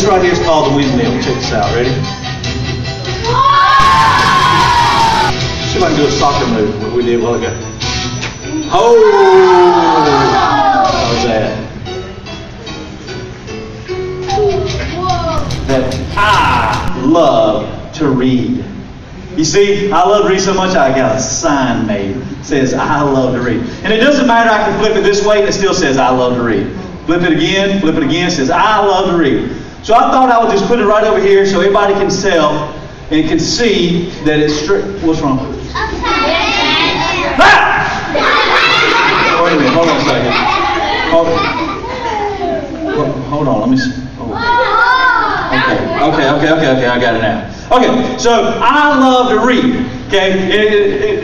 This right here is called the windmill. Check this out. Ready? See if I can do a soccer move, what we did a while ago. Oh! How was that? That I love to read. You see, I love to read so much I got a sign made that says I love to read. And it doesn't matter, I can flip it this way and it still says I love to read. Flip it again, it says I love to read. So I thought I would just put it right over here so everybody can tell and can see that it's straight. What's wrong? Ah! Wait a minute, hold on a second. Hold on, let me see. Okay, I got it now. Okay, so I love to read. Okay,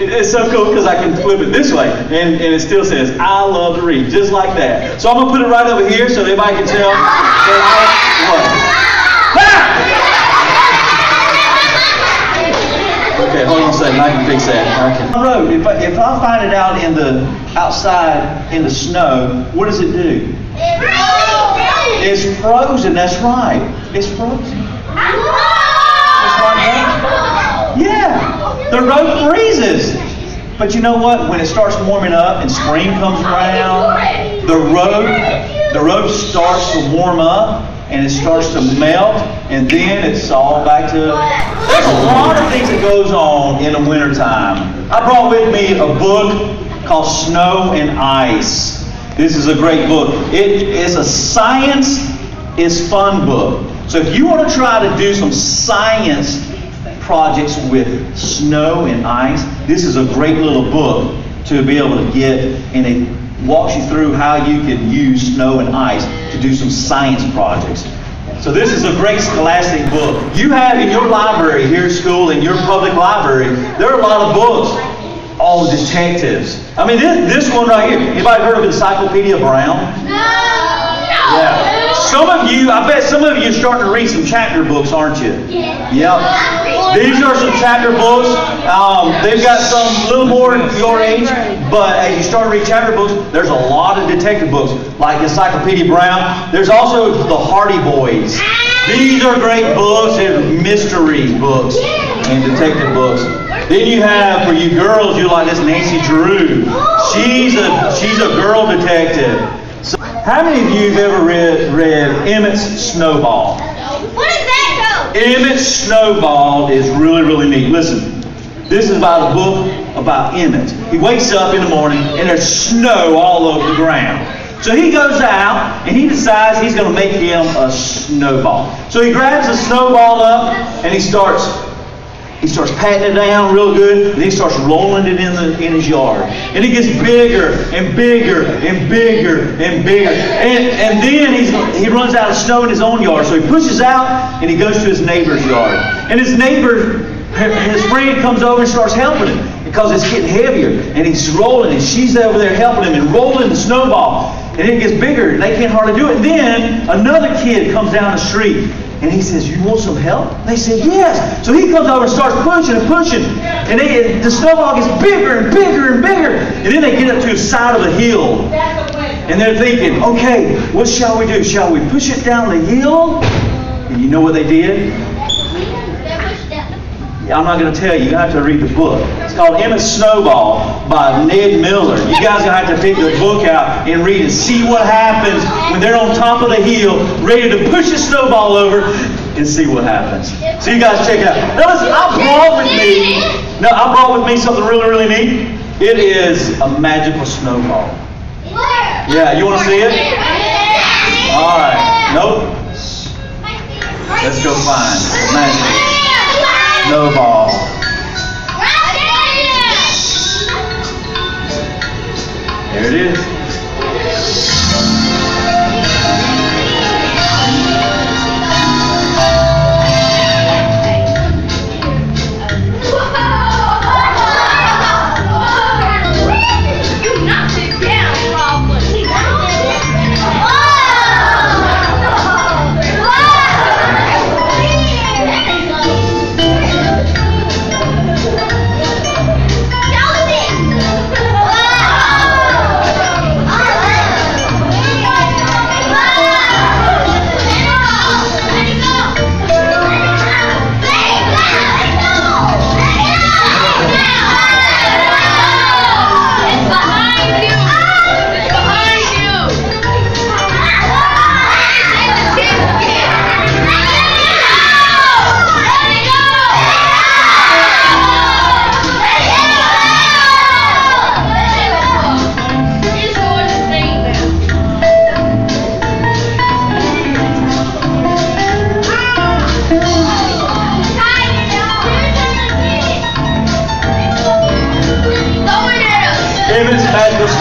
it's so cool because I can flip it this way and it still says I love to read, just like that. So I'm gonna put it right over here so everybody can tell that Okay, hold on a second, I can fix that. On the road, if I find it out outside in the snow, what does it do? It's frozen, that's right. It's frozen. That's right. Yeah, the road freezes. But you know what? When it starts warming up and spring comes around, the road starts to warm up and it starts to melt, and then it's all back to... There's a lot of things that goes on in the wintertime. I brought with me a book called Snow and Ice. This is a great book. It is a science is fun book. So if you want to try to do some science projects with snow and ice, this is a great little book to be able to get, and it walks you through how you can use snow and ice to do some science projects. So this is a great scholastic book. You have in your library here at school, in your public library, there are a lot of books on detectives. I mean, this one right here. Anybody heard of Encyclopedia Brown? No. Yeah. Some of you, I bet some of you are starting to read some chapter books, aren't you? Yeah. Yep. These are some chapter books. They've got some a little more your age, but as you start to read chapter books, there's a lot of detective books, like Encyclopedia Brown. There's also the Hardy Boys. These are great books. They're mystery books and detective books. Then you have, for you girls, you like this Nancy Drew. She's a girl detective. So, how many of you have ever read Emmett's Snowball? What is that called? Emmett's Snowball is really, really neat. Listen, this is about a book about Emmett. He wakes up in the morning and there's snow all over the ground. So he goes out and he decides he's going to make him a snowball. So he grabs a snowball up and he starts patting it down real good, and he starts rolling it in his yard. And it gets bigger and bigger and bigger and bigger. And then he runs out of snow in his own yard. So he pushes out and he goes to his neighbor's yard. And his neighbor, his friend, comes over and starts helping him because it's getting heavier. And he's rolling, and she's over there helping him and rolling the snowball. And it gets bigger, and they can't hardly do it. And then another kid comes down the street. And he says, "You want some help?" And they say, "Yes." So he comes over and starts pushing and pushing. And the snowball gets bigger and bigger and bigger. And then they get up to the side of a hill. And they're thinking, okay, what shall we do? Shall we push it down the hill? And you know what they did? I'm not going to tell you. You have to read the book. It's called Emmett's Snowball by Ned Miller. You guys are going to have to pick the book out and read and see what happens when they're on top of the hill, ready to push the snowball over, and see what happens. So you guys check it out. Now listen, I brought with me something really, really neat. It is a magical snowball. Yeah, you want to see it? All right. Nope. Let's go find a magical snowball. There it is.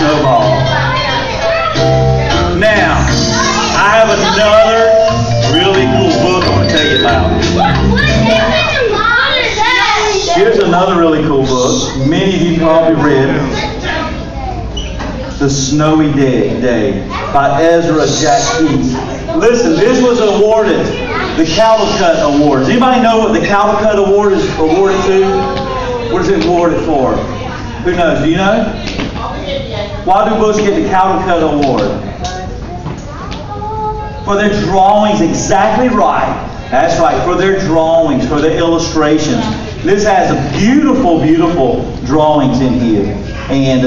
snowball. Now, I have another really cool book I want to tell you about. Here's another really cool book. Many of you probably read The Snowy Day by Ezra Jack Keats. Listen, this was awarded the Caldecott Award. Does anybody know what the Caldecott Award is awarded to? What is it awarded for? Who knows? Do you know? Why do books get the Caldecott Award? For their drawings, exactly right. That's right, for their drawings, for their illustrations. This has a beautiful, beautiful drawings in here. And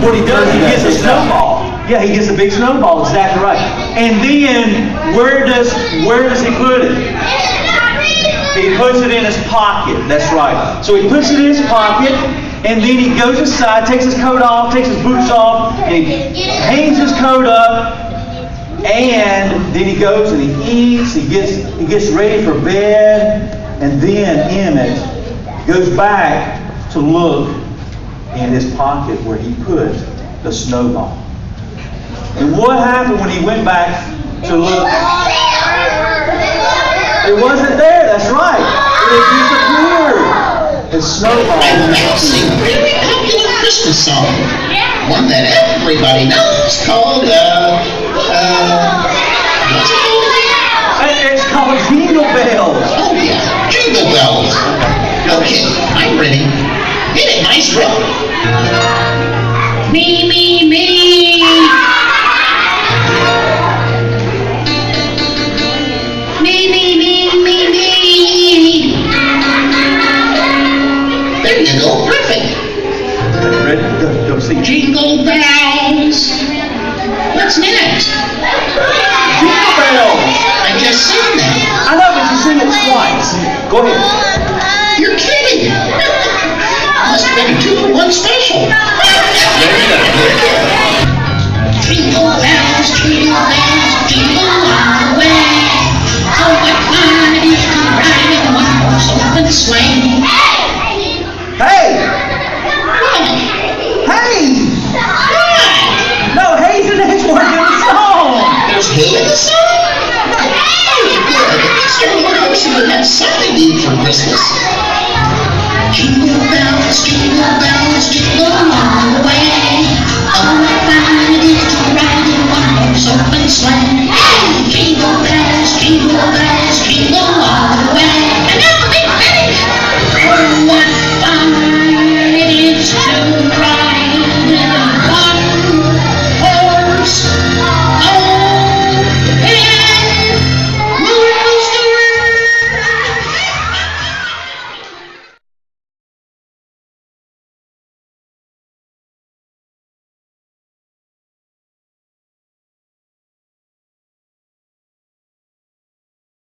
what he does, he gets a snowball. Yeah, he gets a big snowball, exactly right. And then, where does he put it? He puts it in his pocket, that's right. So he puts it in his pocket, and then he goes aside, takes his coat off, takes his boots off, and he hangs his coat up, and then he goes and he eats, he gets ready for bed, and then Emmett goes back to look in his pocket where he put the snowball. And what happened when he went back to look? It wasn't there, that's right. It had disappeared. His snowball. I will now sing a very popular Christmas song. One that everybody knows called, what's it called? It's called Jingle Bells. Oh yeah, Jingle Bells. Okay, I'm ready. Hit it, maestro. Me, me, me. Me, me, me, me, me. There you go, perfect. Ready? Go sing. Jingle bells. What's next? Jingle Bells. I just sang that. I know, but you sing it twice. Go ahead. You're kidding. Must have been a 2-for-1 special. Jingle bells, jingle all the way. Oh, what fun it is to ride in one horse open sleigh. Hey! What? Hey! What? No, hey's the next word in the song. There's hay in the song? Very good. Mr. Earl, you have something to eat for Christmas.